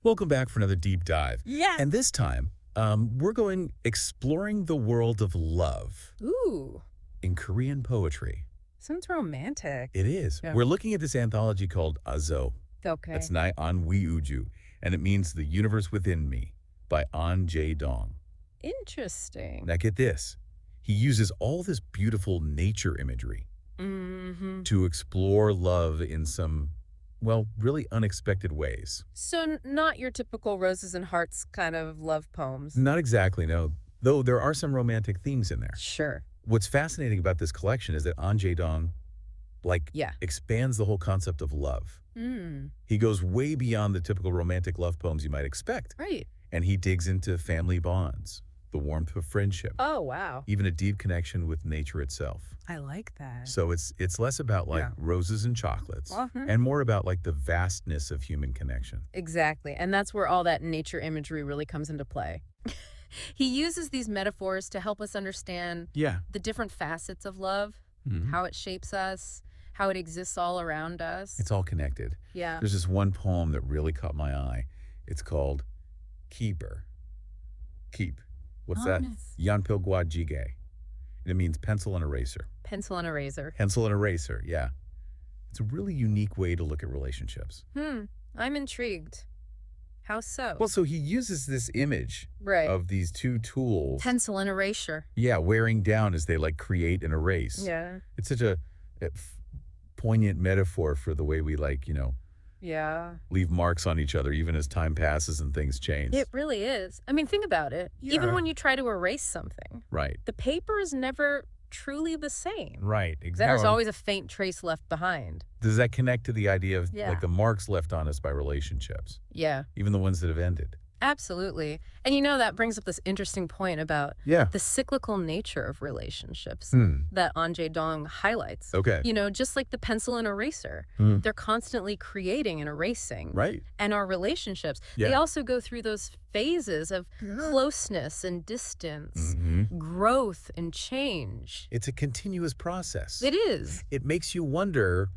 Welcome back for another deep dive. Yeah. And this time, we're going exploring the world of love Ooh, in Korean poetry. sounds romantic. It is. Yeah. We're looking at this anthology called Azo. Okay. That's Nai An Wi Uju, and it means The Universe Within Me by An Jae-dong. Interesting. Now get this. He uses all this beautiful nature imagery Mm-hmm. to explore love in some, well, really unexpected ways. So not your typical roses and hearts kind of love poems. Not exactly, no. Though there are some romantic themes in there. Sure. What's fascinating about this collection is that An Jae-dong, Yeah. expands the whole concept of love. He goes way beyond the typical romantic love poems you might expect, Right. and he digs into family bonds, the warmth of friendship, Oh, wow. even a deep connection with nature itself. I like that. So it's less about Yeah. roses and chocolates Uh-huh. and more about the vastness of human connection. Exactly. And that's where all that nature imagery really comes into play. He uses these metaphors to help us understand Yeah. the different facets of love, Mhm. how it shapes us, how it exists all around us. It's all connected. Yeah. There's this one poem that really caught my eye. It's called Keeper. Keep. What's Oh, that? nice. Yanpilgwa Jige. And it means pencil and eraser. Pencil and eraser. Pencil and eraser, yeah. It's a really unique way to look at relationships. I'm intrigued. How so? Well, so he uses this image right. of these two tools, Pencil and erasure. yeah, wearing down as they create and erase. Yeah. It's such a poignant metaphor for the way we Yeah. leave marks on each other even as time passes and things change. It really is. I mean, think about it. Even Yeah. when you try to erase something, Right. the paper is never truly the same. Right, There's exactly. always a faint trace left behind. Does that connect to the idea of Yeah. the marks left on us by relationships, Yeah, even the ones that have ended? absolutely. And that brings up this interesting point about Yeah. the cyclical nature of relationships that An Jae-dong highlights. Okay. Just like the pencil and eraser, Hmm. they're constantly creating and erasing. Right. And our relationships, Yeah. they also go through those phases of closeness and distance, growth and change. It's a continuous process. It is. It makes you wonder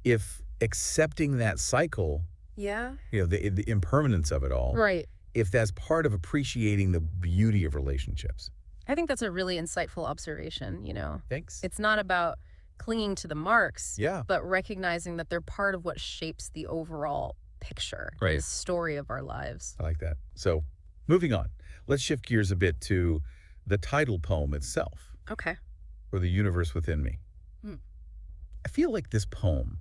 if accepting that cycle, Yeah. the impermanence of it all, Right. if that's part of appreciating the beauty of relationships. I think that's a really insightful observation, Thanks. It's not about clinging to the marks, Yeah. but recognizing that they're part of what shapes the overall picture, Right. the story of our lives. I like that. So, moving on. Let's shift gears a bit to the title poem itself, Okay. or The Universe Within Me. Hmm. I feel like this poem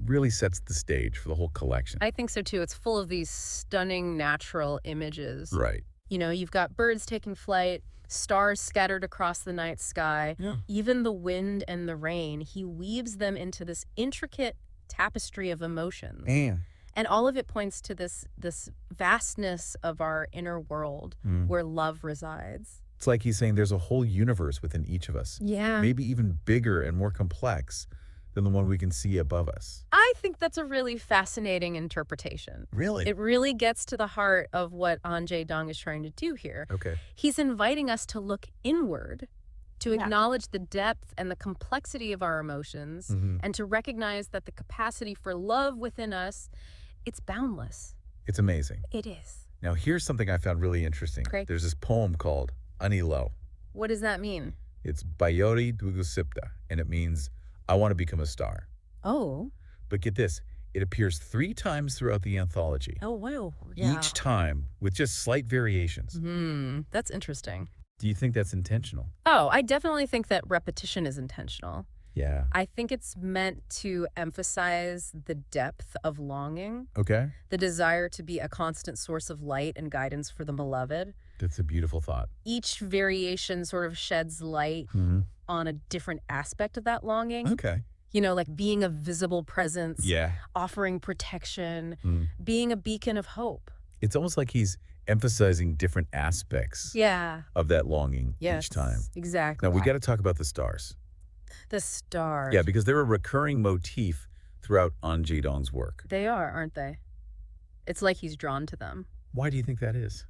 really sets the stage for the whole collection. I think so too. It's full of these stunning natural images. Right. You've got birds taking flight, stars scattered across the night sky, Yeah. even the wind and the rain. He weaves them into this intricate tapestry of emotions. And all of it points to this vastness of our inner world where love resides. It's like he's saying there's a whole universe within each of us, Yeah. maybe even bigger and more complex than the one we can see above us. I think that's a really fascinating interpretation. Really? It really gets to the heart of what An Jae-dong is trying to do here. Okay. He's inviting us to look inward, to acknowledge the depth and the complexity of our emotions, and to recognize that the capacity for love within us, it's boundless. It's amazing. It is. Now, here's something I found really interesting. Great. There's this poem called Anilo. What does that mean? It's Bayori Dugusipta, and it means, I want to become a star. Oh. But get this, it appears 3 times throughout the anthology, Oh, wow. each time with just slight variations. That's interesting. Do you think that's intentional? Oh, I definitely think that repetition is intentional. Yeah. I think it's meant to emphasize the depth of longing, Okay. the desire to be a constant source of light and guidance for the beloved. That's a beautiful thought. Each variation sort of sheds light on a different aspect of that longing. Okay. Like being a visible presence, Yeah. offering protection, being a beacon of hope. It's almost like he's emphasizing different aspects of that longing each time. Exactly. Now, we got to talk about the stars. The stars. Yeah, because they're a recurring motif throughout An Jae-dong's work. They are, aren't they? It's like he's drawn to them. Why do you think that is?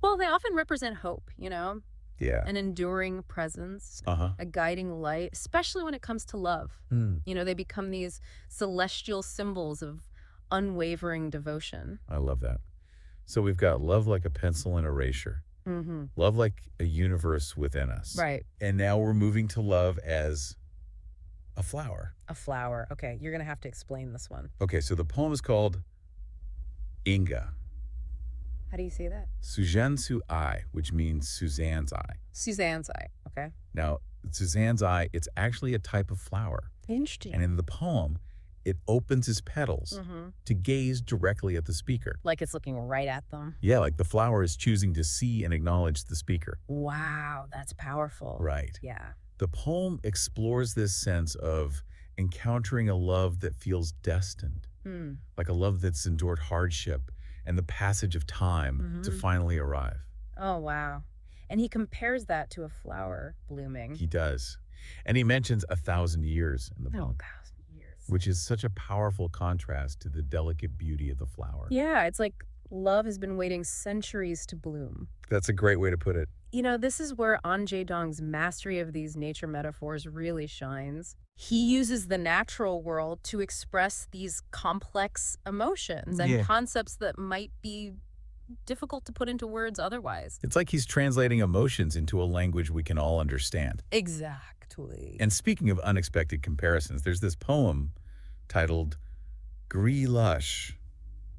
Well, they often represent hope, Yeah. an enduring presence, Uh-huh. a guiding light, especially when it comes to love. Mm. They become these celestial symbols of unwavering devotion. I love that. So we've got love like a pencil and erasure. Love like a universe within us. Right. And now we're moving to love as a flower. A flower. Okay, you're going to have to explain this one. Okay, so the poem is called Inga. How do you say that? Sujensu eye, which means Suzanne's eye. Suzanne's eye. Okay. Now, Suzanne's eye, it's actually a type of flower. Interesting. And in the poem, it opens its petals to gaze directly at the speaker. Like it's looking right at them. Yeah, like the flower is choosing to see and acknowledge the speaker. Wow, that's powerful. Right. Yeah. The poem explores this sense of encountering a love that feels destined, like a love that's endured hardship and the passage of time to finally arrive. Oh, wow. And he compares that to a flower blooming. He does. And he mentions 1,000 years in the poem. 1,000 years. Which is such a powerful contrast to the delicate beauty of the flower. Yeah, it's like love has been waiting centuries to bloom. That's a great way to put it. You know, this is where An Jae-dong's mastery of these nature metaphors really shines. He uses the natural world to express these complex emotions and concepts that might be difficult to put into words otherwise. It's like he's translating emotions into a language we can all understand. Exactly. And speaking of unexpected comparisons, there's this poem titled Gri Lush.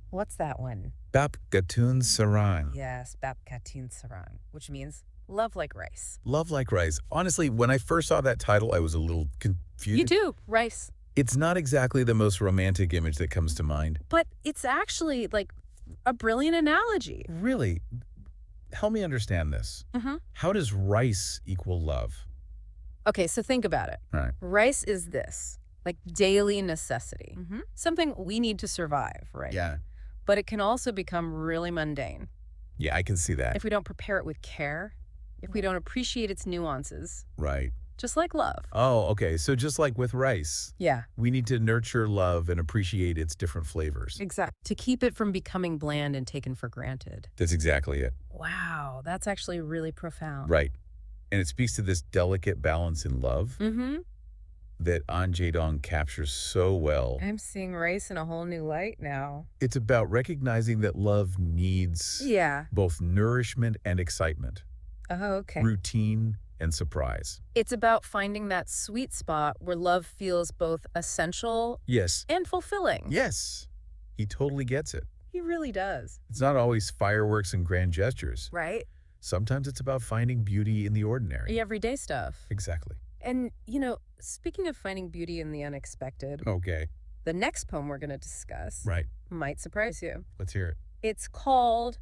What's that one? Bap Gatun Sarang. Yes, Bap Katin Sarang, which means love like rice. Love like rice. Honestly, when I first saw that title, I was a little confused. You too, rice. It's not exactly the most romantic image that comes to mind. But it's actually like a brilliant analogy. Really? Help me understand this. How does rice equal love? Okay, so think about it. All right. Rice is this, like daily necessity. Something we need to survive, right? Yeah. But it can also become really mundane. Yeah, I can see that. If we don't prepare it with care, if we don't appreciate its nuances. Right. Just like love. Oh, okay. So just like with rice. Yeah. We need to nurture love and appreciate its different flavors. Exactly. To keep it from becoming bland and taken for granted. That's exactly it. Wow, that's actually really profound. Right. And it speaks to this delicate balance in love that An Jae-dong captures so well. I'm seeing rice in a whole new light now. It's about recognizing that love needs both nourishment and excitement. Oh, okay. Routine and surprise. It's about finding that sweet spot where love feels both essential and fulfilling. Yes. He totally gets it. He really does. It's not always fireworks and grand gestures. Right? Sometimes it's about finding beauty in the ordinary. The everyday stuff. Exactly. And, you know, speaking of finding beauty in the unexpected, the next poem we're going to discuss might surprise you. Let's hear it. It's called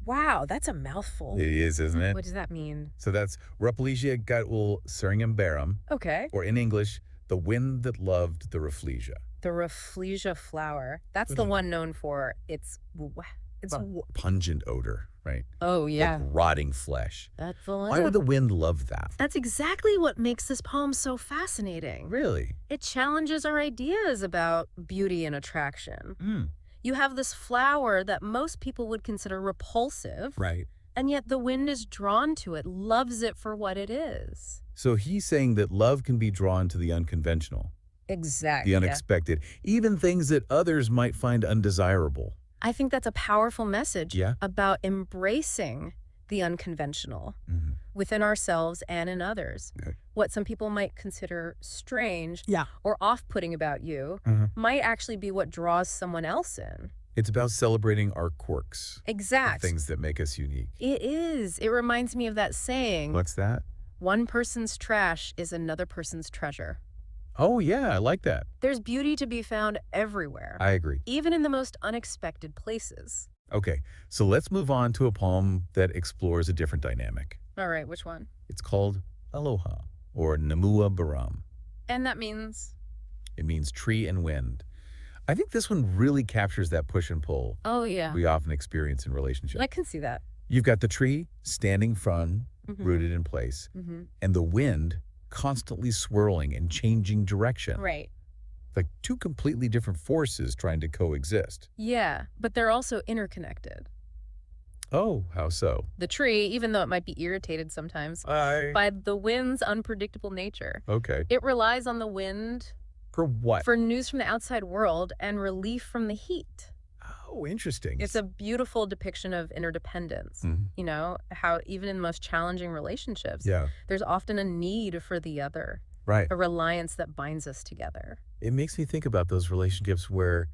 Wow, that's a mouthful. It is, isn't it? What does that mean? So that's Raplegia Gatul Seringam Baram. Okay. Or in English, the wind that loved the Rafflesia. The Rafflesia flower. That's the one known for its pungent odor, right? Oh, yeah. Like rotting flesh. That's Why would the wind love that? That's exactly what makes this poem so fascinating. Really? It challenges our ideas about beauty and attraction. You have this flower that most people would consider repulsive. Right. And yet the wind is drawn to it, loves it for what it is. So he's saying that love can be drawn to the unconventional. Exactly. The unexpected. Even things that others might find undesirable. I think that's a powerful message about embracing the unconventional within ourselves and in others. What some people might consider strange or off-putting about you might actually be what draws someone else in. It's about celebrating our quirks. Exact. Things that make us unique. It is. It reminds me of that saying. What's that? One person's trash is another person's treasure. Oh, yeah, I like that. There's beauty to be found everywhere. I agree. Even in the most unexpected places. Okay, so let's move on to a poem that explores a different dynamic. All right, which one? It's called Aloha, or Namua Baram. And that means? It means tree and wind. I think this one really captures that push and pull we often experience in relationships. I can see that. You've got the tree standing firm, rooted in place, and the wind constantly swirling and changing direction. Right. Like two completely different forces trying to coexist. Yeah, but they're also interconnected. Oh, how so? The tree, even though it might be irritated sometimes by the wind's unpredictable nature. Okay. It relies on the wind For what? For news from the outside world and relief from the heat. Oh, interesting. It's a beautiful depiction of interdependence. You know, how even in the most challenging relationships, there's often a need for the other. Right. A reliance that binds us together. It makes me think about those relationships where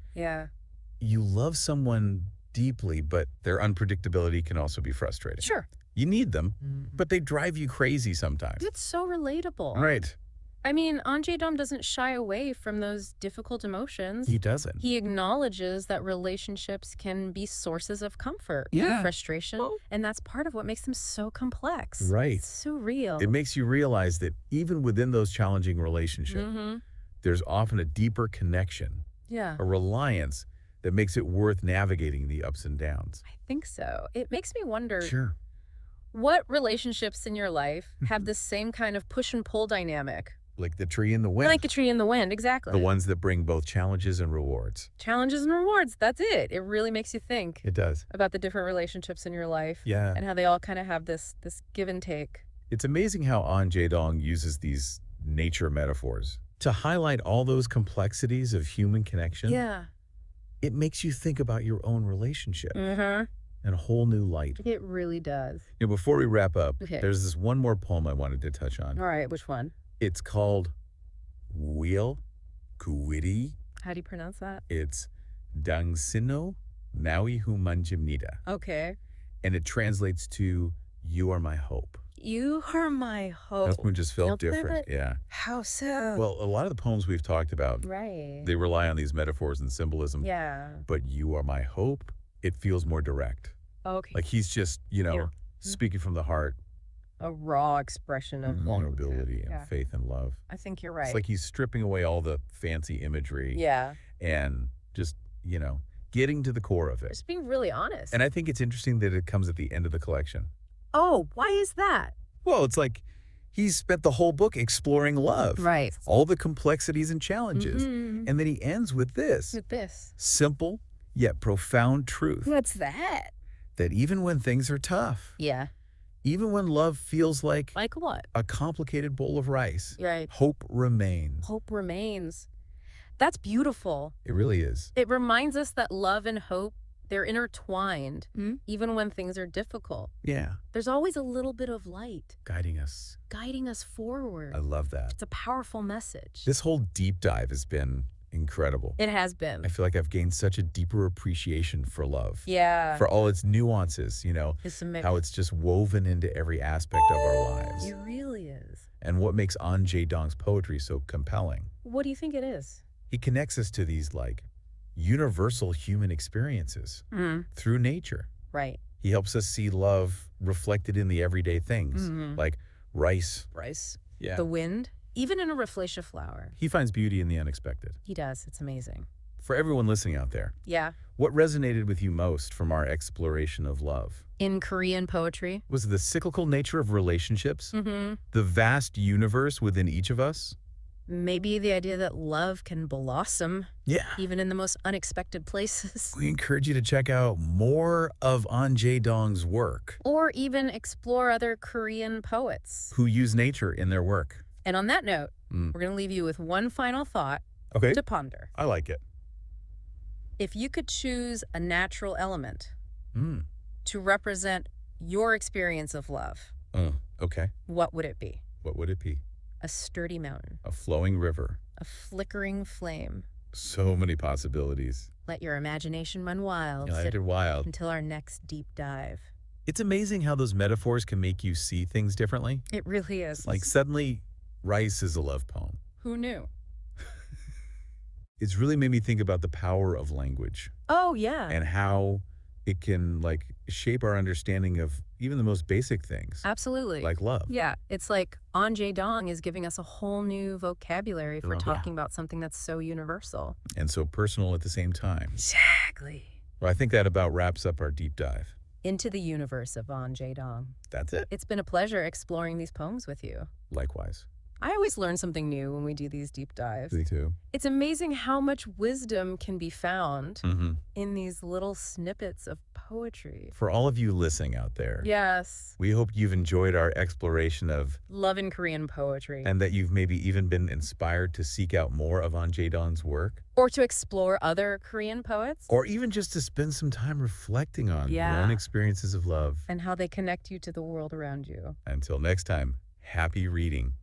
you love someone deeply, but their unpredictability can also be frustrating. Sure. You need them, but they drive you crazy sometimes. It's so relatable. Right. I mean, Anjay Dom doesn't shy away from those difficult emotions. He doesn't. He acknowledges that relationships can be sources of comfort, frustration, and that's part of what makes them so complex. Right. It's so real. It makes you realize that even within those challenging relationships, there's often a deeper connection, a reliance that makes it worth navigating the ups and downs. I think so. It makes me wonder, Sure. what relationships in your life have this same kind of push and pull dynamic? Like the tree in the wind. Like a tree in the wind, exactly. The ones that bring both challenges and rewards. Challenges and rewards, that's it. It really makes you think. It does. About the different relationships in your life. Yeah. And how they all kind of have this give and take. It's amazing how An Jae-dong uses these nature metaphors to highlight all those complexities of human connection. Yeah. It makes you think about your own relationship in a whole new light. It really does. You know, before we wrap up, there's this one more poem I wanted to touch on. All right, which one? It's called Wheel Kuwiti. How do you pronounce that? It's Dangsino Maui Humanjimnida. Okay. And it translates to You Are My Hope. You are my hope. That one just felt different. Yeah. How so? Well, a lot of the poems we've talked about, they rely on these metaphors and symbolism. Yeah. But You Are My Hope, it feels more direct. Okay. Like he's just, you know, speaking from the heart. A raw expression of vulnerability and faith and love. I think you're right. It's like he's stripping away all the fancy imagery. Yeah. And just, you know, getting to the core of it. Just being really honest. And I think it's interesting that it comes at the end of the collection. Oh, why is that? Well, it's like he's spent the whole book exploring love. Right. All the complexities and challenges. And then he ends with this. With this. Simple yet profound truth. What's that? That even when things are tough. Yeah. Even when love feels like what? A complicated bowl of rice. Right. Hope remains. Hope remains. That's beautiful. It really is. It reminds us that love and hope, they're intertwined, even when things are difficult. Yeah. There's always a little bit of light. Guiding us. Guiding us forward. I love that. It's a powerful message. This whole deep dive has been incredible. It has been. I feel like I've gained such a deeper appreciation for love. Yeah. For all its nuances, you know, how it's just woven into every aspect of our lives. It really is. And what makes An Jae-dong's poetry so compelling. What do you think it is? He connects us to these, like, universal human experiences through nature. Right. He helps us see love reflected in the everyday things, like rice. Rice. Yeah. The wind. Even in a rafflesia flower. He finds beauty in the unexpected. He does. It's amazing. For everyone listening out there, what resonated with you most from our exploration of love? In Korean poetry? Was it the cyclical nature of relationships? The vast universe within each of us? Maybe the idea that love can blossom. Yeah. Even in the most unexpected places. We encourage you to check out more of An Jae-dong's work. Or even explore other Korean poets. Who use nature in their work. And on that note, we're going to leave you with one final thought to ponder. I like it. If you could choose a natural element to represent your experience of love, what would it be? What would it be? A sturdy mountain. A flowing river. A flickering flame. So many possibilities. Let your imagination run wild. Let it wild. Until our next deep dive. It's amazing how those metaphors can make you see things differently. It really is. Like suddenly, rice is a love poem. Who knew? It's really made me think about the power of language. Oh, yeah. And how it can, like, shape our understanding of even the most basic things. Absolutely. Like love. Yeah. It's like An Jae-dong is giving us a whole new vocabulary for talking about something that's so universal. And so personal at the same time. Exactly. Well, I think that about wraps up our deep dive. Into the universe of An Jae-dong. That's it. It's been a pleasure exploring these poems with you. Likewise. I always learn something new when we do these deep dives. Me too. It's amazing how much wisdom can be found Mm-hmm. in these little snippets of poetry. For all of you listening out there, Yes. we hope you've enjoyed our exploration of Love in Korean poetry. and that you've maybe even been inspired to seek out more of An Jae-don's work. Or to explore other Korean poets. Or even just to spend some time reflecting on your own experiences of love. And how they connect you to the world around you. Until next time, happy reading.